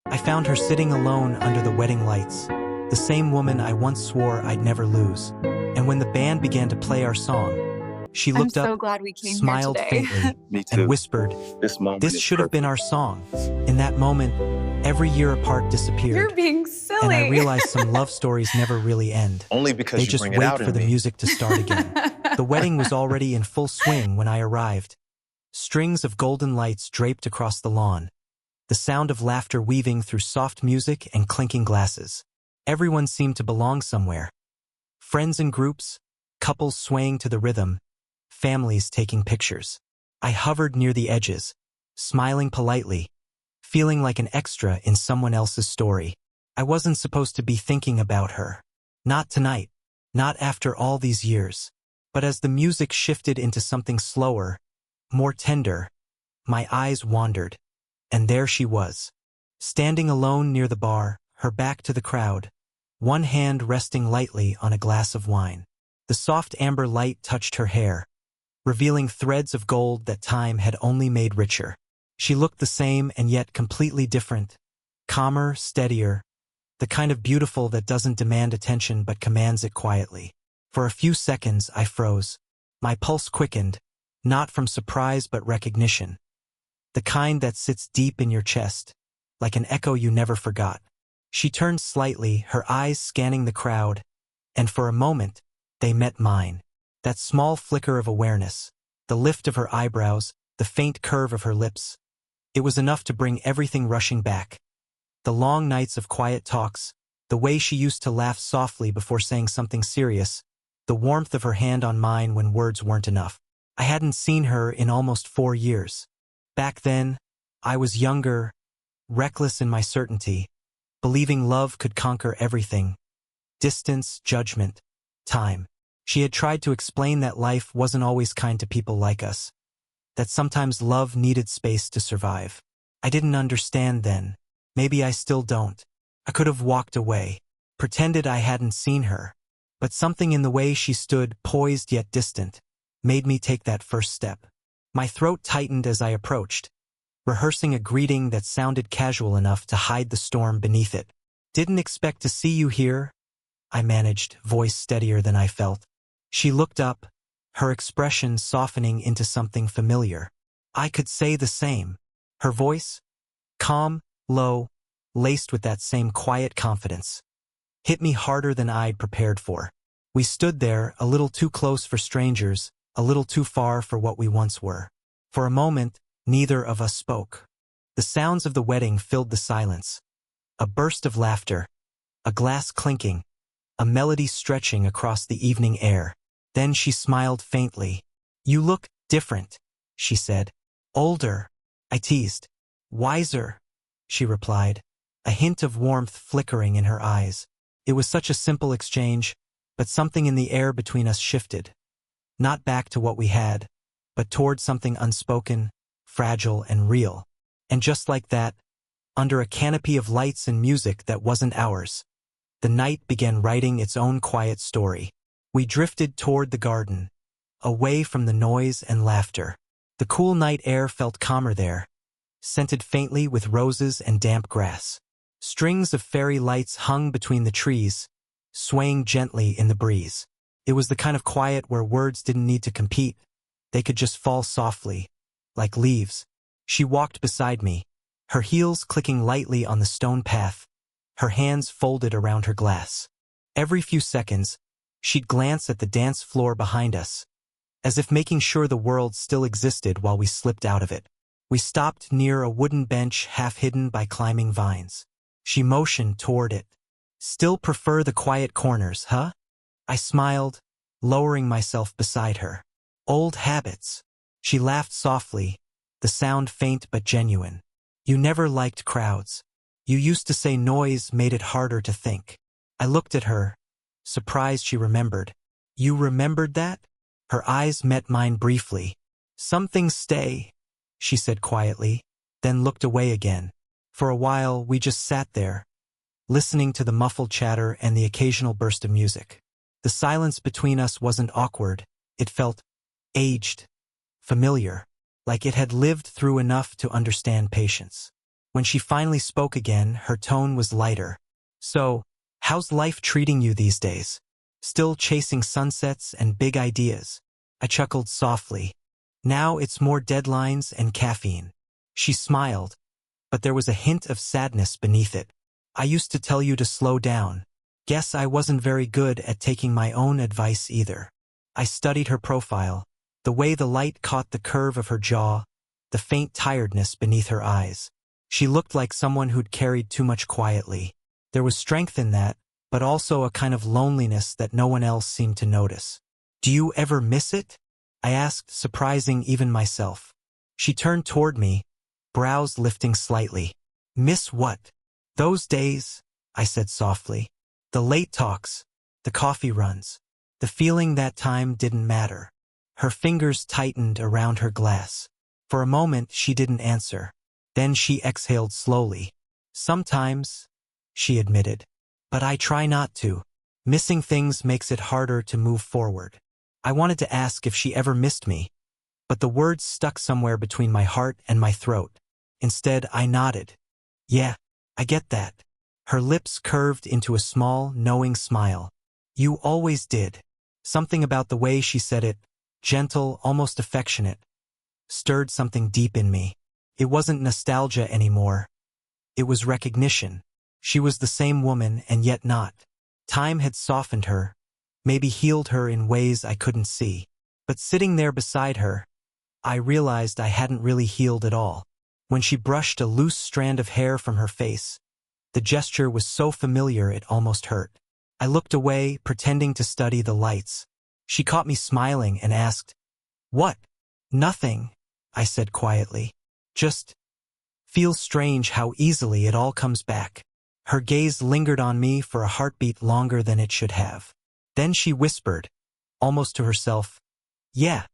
I found her sitting alone under the wedding lights, the same woman I once swore I'd never lose. And when the band began to play our song, she I'm looked up, so glad we came here smiled today. faintly, Me too. and whispered, This moment "This is should have been perfect. our song." In that moment, every year apart disappeared, You're being and silly. I realized some love stories never really end. Only because They you just bring it wait out for in the me. music to start again. The wedding was already in full swing when I arrived. Strings of golden lights draped across the lawn, the sound of laughter weaving through soft music and clinking glasses. Everyone seemed to belong somewhere. Friends in groups, couples swaying to the rhythm, families taking pictures. I hovered near the edges, smiling politely, feeling like an extra in someone else's story. I wasn't supposed to be thinking about her. Not tonight, not after all these years. But as the music shifted into something slower, more tender, my eyes wandered, and there she was, standing alone near the bar, her back to the crowd, one hand resting lightly on a glass of wine. The soft amber light touched her hair, revealing threads of gold that time had only made richer. She looked the same and yet completely different, calmer, steadier, the kind of beautiful that doesn't demand attention but commands it quietly. For a few seconds I froze. My pulse quickened, not from surprise but recognition, the kind that sits deep in your chest, like an echo you never forgot. She turned slightly, her eyes scanning the crowd, and for a moment, they met mine. That small flicker of awareness, the lift of her eyebrows, the faint curve of her lips, it was enough to bring everything rushing back. The long nights of quiet talks, the way she used to laugh softly before saying something serious, the warmth of her hand on mine when words weren't enough. I hadn't seen her in almost 4 years. Back then, I was younger, reckless in my certainty, believing love could conquer everything. Distance, judgment, time. She had tried to explain that life wasn't always kind to people like us, that sometimes love needed space to survive. I didn't understand then. Maybe I still don't. I could have walked away, pretended I hadn't seen her. But something in the way she stood, poised yet distant, made me take that first step. My throat tightened as I approached, rehearsing a greeting that sounded casual enough to hide the storm beneath it. "Didn't expect to see you here," I managed, voice steadier than I felt. She looked up, her expression softening into something familiar. I could say the same. Her voice, calm, low, laced with that same quiet confidence, hit me harder than I'd prepared for. We stood there, a little too close for strangers, a little too far for what we once were. For a moment, neither of us spoke. The sounds of the wedding filled the silence. A burst of laughter, a glass clinking, a melody stretching across the evening air. Then she smiled faintly. "You look different," she said. "Older," I teased. "Wiser," she replied, a hint of warmth flickering in her eyes. It was such a simple exchange, but something in the air between us shifted. Not back to what we had, but toward something unspoken, fragile and real. And just like that, under a canopy of lights and music that wasn't ours, the night began writing its own quiet story. We drifted toward the garden, away from the noise and laughter. The cool night air felt calmer there, scented faintly with roses and damp grass. Strings of fairy lights hung between the trees, swaying gently in the breeze. It was the kind of quiet where words didn't need to compete. They could just fall softly, like leaves. She walked beside me, her heels clicking lightly on the stone path, her hands folded around her glass. Every few seconds, she'd glance at the dance floor behind us, as if making sure the world still existed while we slipped out of it. We stopped near a wooden bench half hidden by climbing vines. She motioned toward it. "Still prefer the quiet corners, huh?" I smiled, lowering myself beside her. "Old habits." She laughed softly, the sound faint but genuine. "You never liked crowds. You used to say noise made it harder to think." I looked at her, surprised she remembered. "You remembered that?" Her eyes met mine briefly. "Some things stay," she said quietly, then looked away again. For a while, we just sat there, listening to the muffled chatter and the occasional burst of music. The silence between us wasn't awkward. It felt aged, familiar, like it had lived through enough to understand patience. When she finally spoke again, her tone was lighter. "So, how's life treating you these days? Still chasing sunsets and big ideas?" I chuckled softly. "Now it's more deadlines and caffeine." She smiled, but there was a hint of sadness beneath it. "I used to tell you to slow down. Guess I wasn't very good at taking my own advice either." I studied her profile, the way the light caught the curve of her jaw, the faint tiredness beneath her eyes. She looked like someone who'd carried too much quietly. There was strength in that, but also a kind of loneliness that no one else seemed to notice. "Do you ever miss it?" I asked, surprising even myself. She turned toward me, brows lifting slightly. "Miss what?" "Those days," I said softly. "The late talks, the coffee runs, the feeling that time didn't matter." Her fingers tightened around her glass. For a moment she didn't answer. Then she exhaled slowly. "Sometimes," she admitted. "But I try not to. Missing things makes it harder to move forward." I wanted to ask if she ever missed me, but the words stuck somewhere between my heart and my throat. Instead, I nodded. "Yeah, I get that." Her lips curved into a small, knowing smile. "You always did." Something about the way she said it, gentle, almost affectionate, stirred something deep in me. It wasn't nostalgia anymore. It was recognition. She was the same woman, and yet not. Time had softened her, maybe healed her in ways I couldn't see. But sitting there beside her, I realized I hadn't really healed at all. When she brushed a loose strand of hair from her face, the gesture was so familiar it almost hurt. I looked away, pretending to study the lights. She caught me smiling and asked, "What?" "Nothing," I said quietly. "Just feels strange how easily it all comes back." Her gaze lingered on me for a heartbeat longer than it should have. Then she whispered, almost to herself, "Yeah,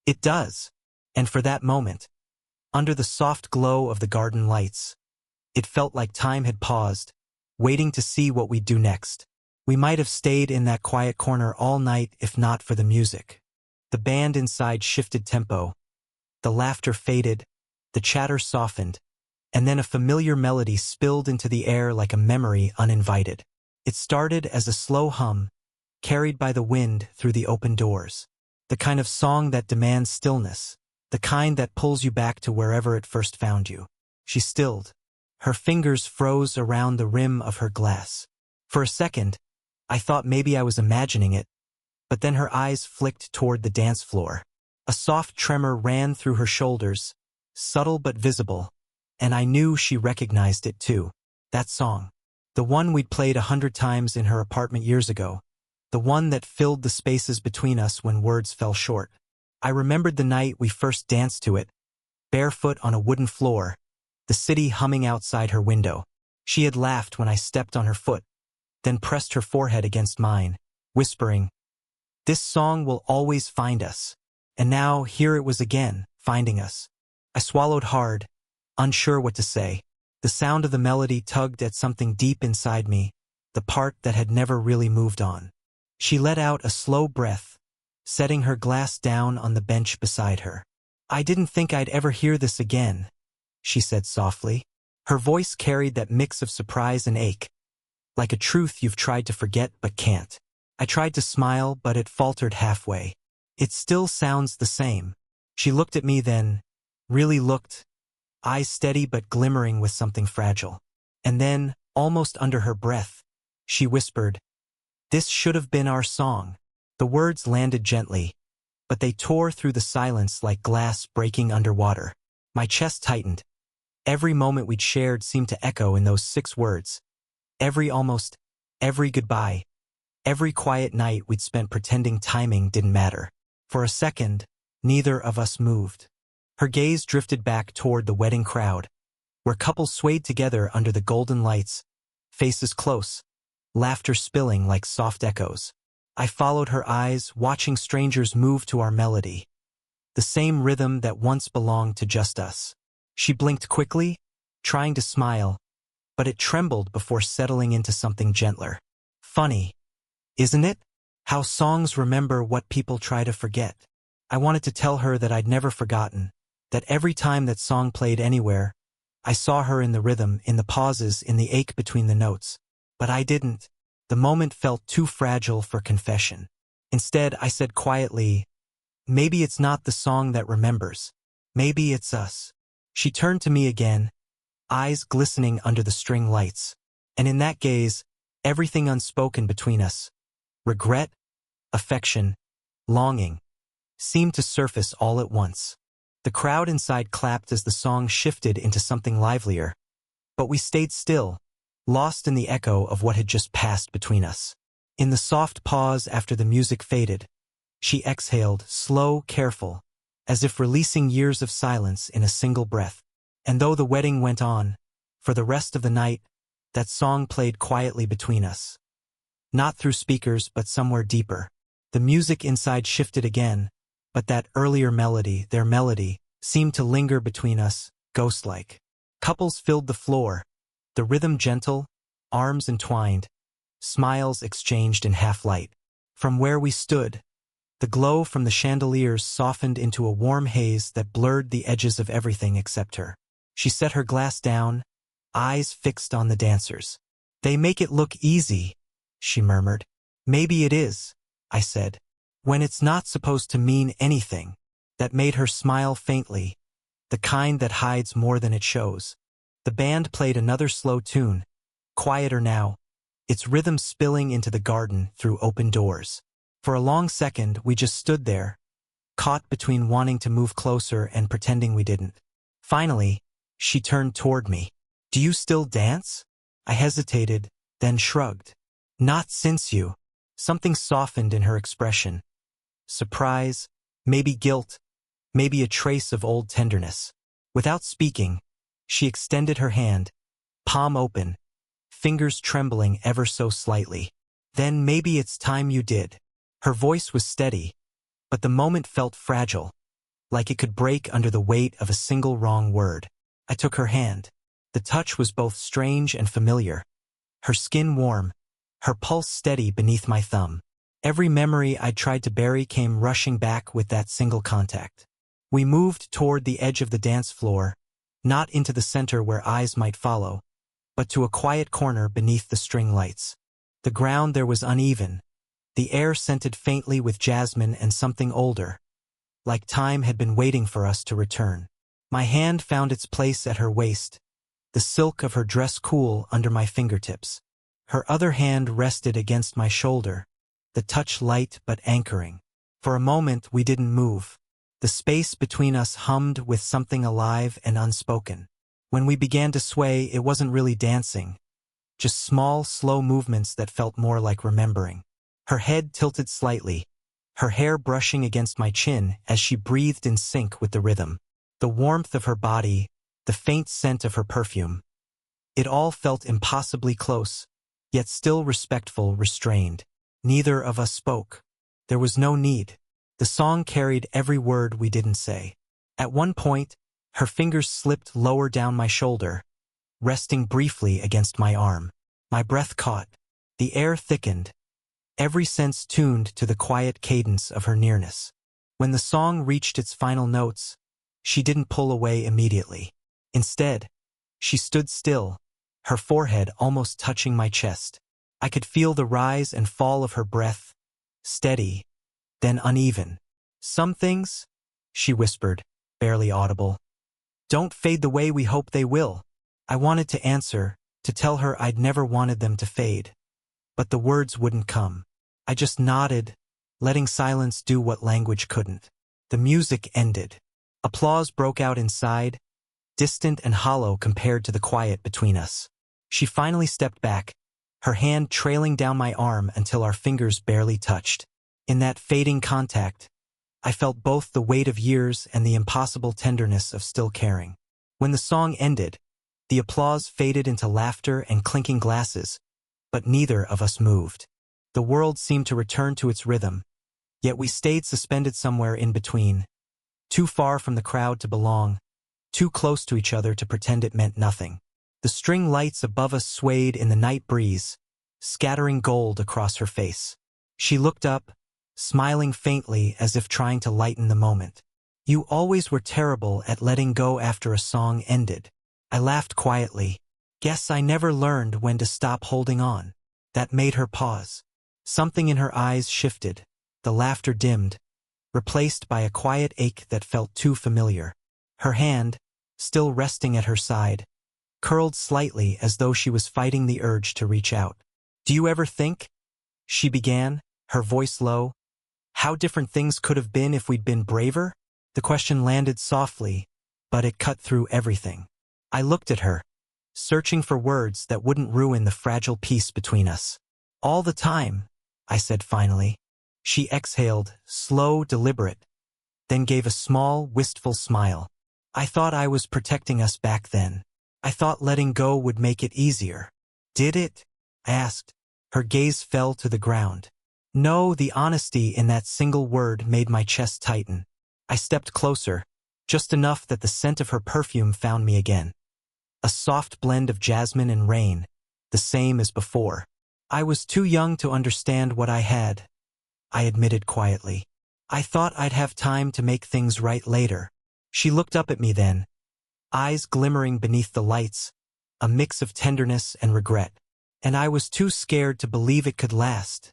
it does." And for that moment, under the soft glow of the garden lights, it felt like time had paused, waiting to see what we'd do next. We might have stayed in that quiet corner all night if not for the music. The band inside shifted tempo. The laughter faded, the chatter softened, and then a familiar melody spilled into the air like a memory uninvited. It started as a slow hum, carried by the wind through the open doors. The kind of song that demands stillness, the kind that pulls you back to wherever it first found you. She stilled. Her fingers froze around the rim of her glass. For a second, I thought maybe I was imagining it, but then her eyes flicked toward the dance floor. A soft tremor ran through her shoulders, subtle but visible, and I knew she recognized it too. That song. The one we'd played 100 times in her apartment years ago. The one that filled the spaces between us when words fell short. I remembered the night we first danced to it, barefoot on a wooden floor, the city humming outside her window. She had laughed when I stepped on her foot, then pressed her forehead against mine, whispering, "This song will always find us." And now here it was again, finding us. I swallowed hard, unsure what to say. The sound of the melody tugged at something deep inside me, the part that had never really moved on. She let out a slow breath, setting her glass down on the bench beside her. "I didn't think I'd ever hear this again," she said softly. Her voice carried that mix of surprise and ache, like a truth you've tried to forget but can't. I tried to smile, but it faltered halfway. "It still sounds the same." She looked at me then, really looked, eyes steady but glimmering with something fragile. And then, almost under her breath, she whispered, "This should have been our song." The words landed gently, but they tore through the silence like glass breaking underwater. My chest tightened. Every moment we'd shared seemed to echo in those 6 words. Every goodbye, every quiet night we'd spent pretending timing didn't matter. For a second, neither of us moved. Her gaze drifted back toward the wedding crowd, where couples swayed together under the golden lights, faces close, laughter spilling like soft echoes. I followed her eyes, watching strangers move to our melody, the same rhythm that once belonged to just us. She blinked quickly, trying to smile, but it trembled before settling into something gentler. "Funny, isn't it? How songs remember what people try to forget." I wanted to tell her that I'd never forgotten, that every time that song played anywhere, I saw her in the rhythm, in the pauses, in the ache between the notes. But I didn't. The moment felt too fragile for confession. Instead, I said quietly, "Maybe it's not the song that remembers. Maybe it's us." She turned to me again, eyes glistening under the string lights. And in that gaze, everything unspoken between us, regret, affection, longing, seemed to surface all at once. The crowd inside clapped as the song shifted into something livelier. But we stayed still, lost in the echo of what had just passed between us. In the soft pause after the music faded, she exhaled, slow, careful, as if releasing years of silence in a single breath. And though the wedding went on, for the rest of the night, that song played quietly between us. Not through speakers, but somewhere deeper. The music inside shifted again, but that earlier melody, their melody, seemed to linger between us, ghost-like. Couples filled the floor, the rhythm gentle, arms entwined, smiles exchanged in half-light. From where we stood, the glow from the chandeliers softened into a warm haze that blurred the edges of everything except her. She set her glass down, eyes fixed on the dancers. "They make it look easy," she murmured. "Maybe it is," I said, "when it's not supposed to mean anything." That made her smile faintly, the kind that hides more than it shows. The band played another slow tune, quieter now, its rhythm spilling into the garden through open doors. For a long second, we just stood there, caught between wanting to move closer and pretending we didn't. Finally, she turned toward me. "Do you still dance?" I hesitated, then shrugged. "Not since you." Something softened in her expression. Surprise, maybe guilt, maybe a trace of old tenderness. Without speaking, she extended her hand, palm open, fingers trembling ever so slightly. "Then maybe it's time you did." Her voice was steady, but the moment felt fragile, like it could break under the weight of a single wrong word. I took her hand. The touch was both strange and familiar. Her skin warm, her pulse steady beneath my thumb. Every memory I'd tried to bury came rushing back with that single contact. We moved toward the edge of the dance floor, not into the center where eyes might follow, but to a quiet corner beneath the string lights. The ground there was uneven, the air scented faintly with jasmine and something older, like time had been waiting for us to return. My hand found its place at her waist, the silk of her dress cool under my fingertips. Her other hand rested against my shoulder, the touch light but anchoring. For a moment we didn't move. The space between us hummed with something alive and unspoken. When we began to sway, it wasn't really dancing, just small, slow movements that felt more like remembering. Her head tilted slightly, her hair brushing against my chin as she breathed in sync with the rhythm. The warmth of her body, the faint scent of her perfume. It all felt impossibly close, yet still respectful, restrained. Neither of us spoke. There was no need. The song carried every word we didn't say. At one point, her fingers slipped lower down my shoulder, resting briefly against my arm. My breath caught. The air thickened, every sense tuned to the quiet cadence of her nearness. When the song reached its final notes, she didn't pull away immediately. Instead, she stood still, her forehead almost touching my chest. I could feel the rise and fall of her breath, steady, then uneven. "Some things," she whispered, barely audible, "don't fade the way we hope they will." I wanted to answer, to tell her I'd never wanted them to fade. But the words wouldn't come. I just nodded, letting silence do what language couldn't. The music ended. Applause broke out inside, distant and hollow compared to the quiet between us. She finally stepped back, her hand trailing down my arm until our fingers barely touched. In that fading contact, I felt both the weight of years and the impossible tenderness of still caring. When the song ended, the applause faded into laughter and clinking glasses, but neither of us moved. The world seemed to return to its rhythm, yet we stayed suspended somewhere in between, too far from the crowd to belong, too close to each other to pretend it meant nothing. The string lights above us swayed in the night breeze, scattering gold across her face. She looked up, smiling faintly as if trying to lighten the moment. "You always were terrible at letting go after a song ended." I laughed quietly. Guess I never learned when to stop holding on. That made her pause. Something in her eyes shifted. The laughter dimmed, replaced by a quiet ache that felt too familiar. Her hand, still resting at her side, curled slightly as though she was fighting the urge to reach out. "Do you ever think," she began, her voice low, "how different things could have been if we'd been braver?" The question landed softly, but it cut through everything. I looked at her, searching for words that wouldn't ruin the fragile peace between us. "All the time," I said finally. She exhaled, slow, deliberate, then gave a small, wistful smile. "I thought I was protecting us back then. I thought letting go would make it easier." "Did it?" I asked. Her gaze fell to the ground. No, the honesty in that single word made my chest tighten. I stepped closer, just enough that the scent of her perfume found me again. A soft blend of jasmine and rain, the same as before. "I was too young to understand what I had," I admitted quietly. "I thought I'd have time to make things right later." She looked up at me then, eyes glimmering beneath the lights, a mix of tenderness and regret. "And I was too scared to believe it could last,"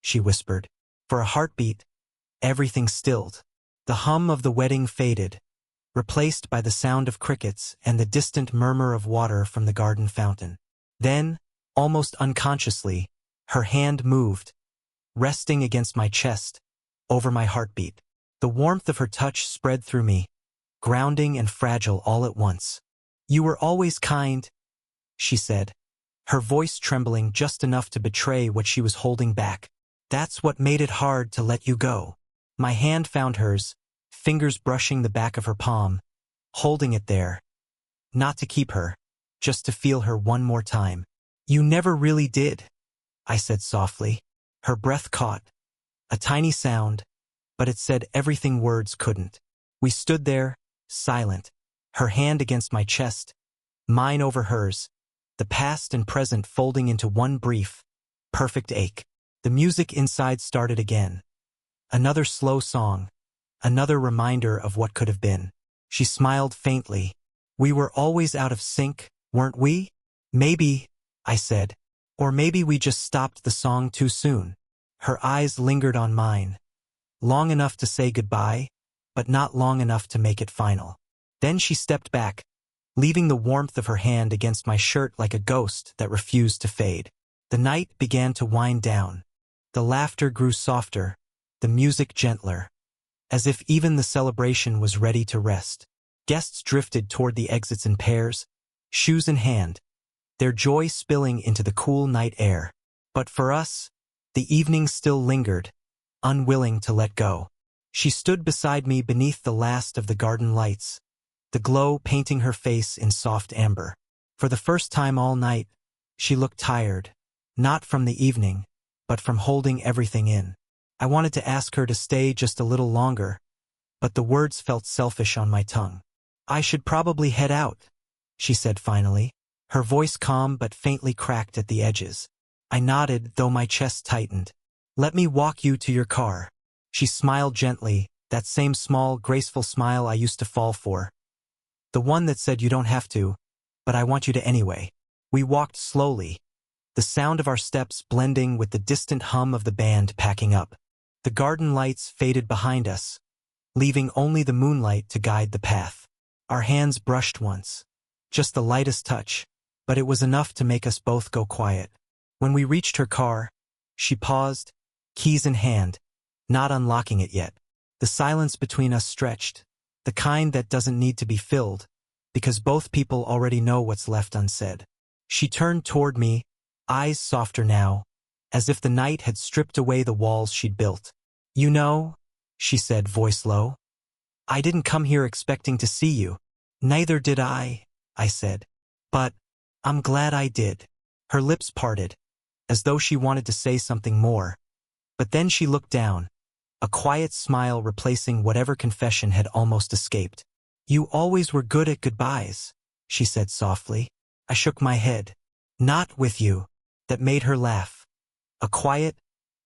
she whispered. For a heartbeat, everything stilled. The hum of the wedding faded, replaced by the sound of crickets and the distant murmur of water from the garden fountain. Then, almost unconsciously, her hand moved, resting against my chest, over my heartbeat. The warmth of her touch spread through me, grounding and fragile all at once. "You were always kind," she said, her voice trembling just enough to betray what she was holding back. "That's what made it hard to let you go." My hand found hers, fingers brushing the back of her palm, holding it there. Not to keep her, just to feel her one more time. "You never really did," I said softly. Her breath caught, a tiny sound, but it said everything words couldn't. We stood there, silent, her hand against my chest, mine over hers, the past and present folding into one brief, perfect ache. The music inside started again. Another slow song, another reminder of what could have been. She smiled faintly. "We were always out of sync, weren't we?" "Maybe," I said. "Or maybe we just stopped the song too soon." Her eyes lingered on mine, long enough to say goodbye, but not long enough to make it final. Then she stepped back, leaving the warmth of her hand against my shirt like a ghost that refused to fade. The night began to wind down. The laughter grew softer, the music gentler, as if even the celebration was ready to rest. Guests drifted toward the exits in pairs, shoes in hand, their joy spilling into the cool night air. But for us, the evening still lingered, unwilling to let go. She stood beside me beneath the last of the garden lights, the glow painting her face in soft amber. For the first time all night, she looked tired, not from the evening, but from holding everything in. I wanted to ask her to stay just a little longer, but the words felt selfish on my tongue. "I should probably head out," she said finally, her voice calm but faintly cracked at the edges. I nodded, though my chest tightened. "Let me walk you to your car." She smiled gently, that same small, graceful smile I used to fall for. The one that said you don't have to, but I want you to anyway. We walked slowly, the sound of our steps blending with the distant hum of the band packing up. The garden lights faded behind us, leaving only the moonlight to guide the path. Our hands brushed once, just the lightest touch, but it was enough to make us both go quiet. When we reached her car, she paused, keys in hand, not unlocking it yet. The silence between us stretched, the kind that doesn't need to be filled, because both people already know what's left unsaid. She turned toward me, eyes softer now, as if the night had stripped away the walls she'd built. "You know," she said, voice low, "I didn't come here expecting to see you." "Neither did I said. "But I'm glad I did." Her lips parted, as though she wanted to say something more, but then she looked down, a quiet smile replacing whatever confession had almost escaped. "You always were good at goodbyes," she said softly. I shook my head. "Not with you." That made her laugh. A quiet,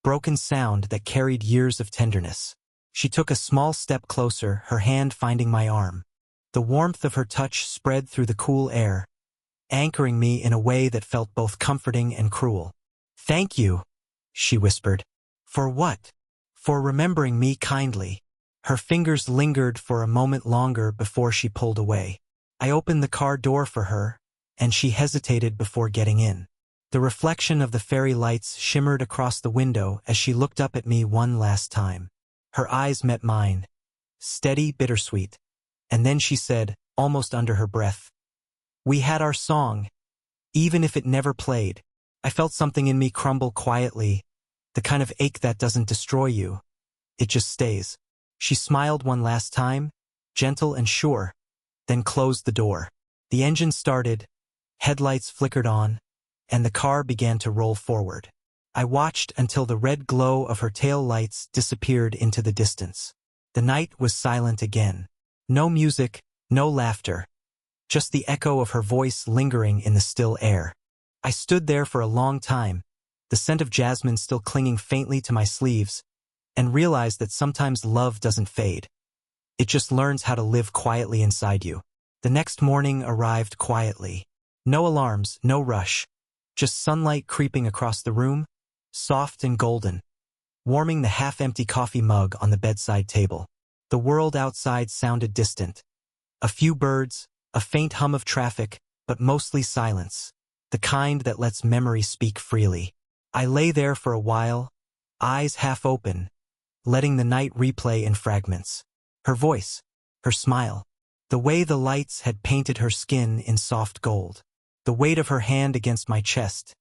broken sound that carried years of tenderness. She took a small step closer, her hand finding my arm. The warmth of her touch spread through the cool air, anchoring me in a way that felt both comforting and cruel. "Thank you," she whispered. "For what?" "For remembering me kindly." Her fingers lingered for a moment longer before she pulled away. I opened the car door for her, and she hesitated before getting in. The reflection of the fairy lights shimmered across the window as she looked up at me one last time. Her eyes met mine, steady, bittersweet. And then she said, almost under her breath, "We had our song, even if it never played." I felt something in me crumble quietly, the kind of ache that doesn't destroy you. It just stays. She smiled one last time, gentle and sure, then closed the door. The engine started, headlights flickered on, and the car began to roll forward. I watched until the red glow of her tail lights disappeared into the distance. The night was silent again. No music, no laughter, just the echo of her voice lingering in the still air. I stood there for a long time, the scent of jasmine still clinging faintly to my sleeves, and realized that sometimes love doesn't fade. It just learns how to live quietly inside you. The next morning arrived quietly. No alarms, no rush, just sunlight creeping across the room, soft and golden, warming the half-empty coffee mug on the bedside table. The world outside sounded distant. A few birds, a faint hum of traffic, but mostly silence, the kind that lets memory speak freely. I lay there for a while, eyes half open, letting the night replay in fragments. Her voice, her smile, the way the lights had painted her skin in soft gold, the weight of her hand against my chest.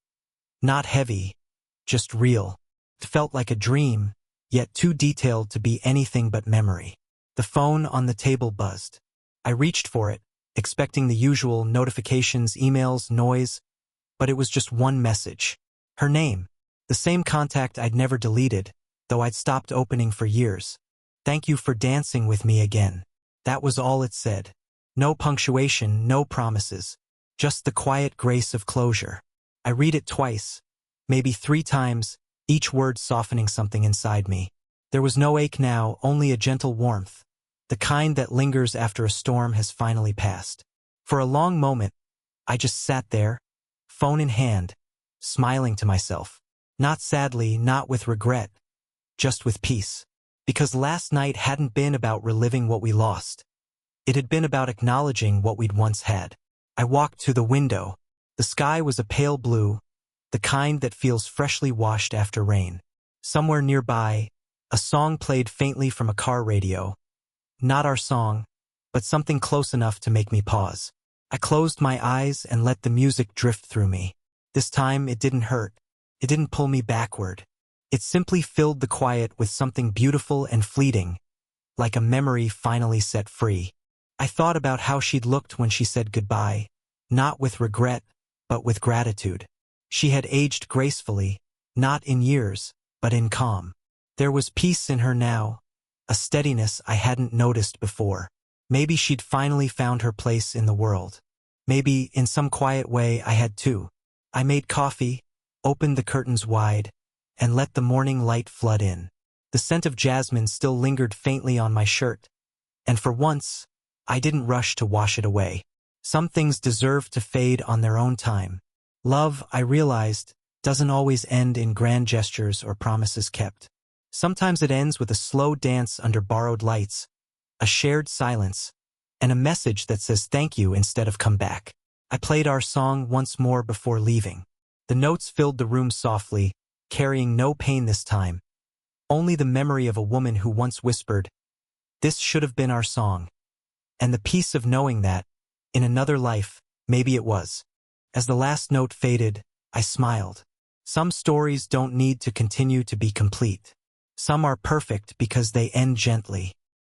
Not heavy, just real. It felt like a dream, yet too detailed to be anything but memory. The phone on the table buzzed. I reached for it, expecting the usual notifications, emails, noise, but it was just one message. Her name, the same contact I'd never deleted, though I'd stopped opening for years. "Thank you for dancing with me again." That was all it said. No punctuation, no promises, just the quiet grace of closure. I read it twice, maybe 3 times, each word softening something inside me. There was no ache now, only a gentle warmth, the kind that lingers after a storm has finally passed. For a long moment, I just sat there, phone in hand, smiling to myself. Not sadly, not with regret, just with peace. Because last night hadn't been about reliving what we lost. It had been about acknowledging what we'd once had. I walked to the window. The sky was a pale blue, the kind that feels freshly washed after rain. Somewhere nearby, a song played faintly from a car radio. Not our song, but something close enough to make me pause. I closed my eyes and let the music drift through me. This time it didn't hurt. It didn't pull me backward. It simply filled the quiet with something beautiful and fleeting, like a memory finally set free. I thought about how she'd looked when she said goodbye, not with regret, but with gratitude. She had aged gracefully, not in years, but in calm. There was peace in her now, a steadiness I hadn't noticed before. Maybe she'd finally found her place in the world. Maybe, in some quiet way, I had too. I made coffee, opened the curtains wide, and let the morning light flood in. The scent of jasmine still lingered faintly on my shirt, and for once, I didn't rush to wash it away. Some things deserve to fade on their own time. Love, I realized, doesn't always end in grand gestures or promises kept. Sometimes it ends with a slow dance under borrowed lights, a shared silence, and a message that says thank you instead of come back. I played our song once more before leaving. The notes filled the room softly, carrying no pain this time, only the memory of a woman who once whispered, "This should have been our song." And the peace of knowing that, in another life, maybe it was. As the last note faded, I smiled. Some stories don't need to continue to be complete. Some are perfect because they end gently.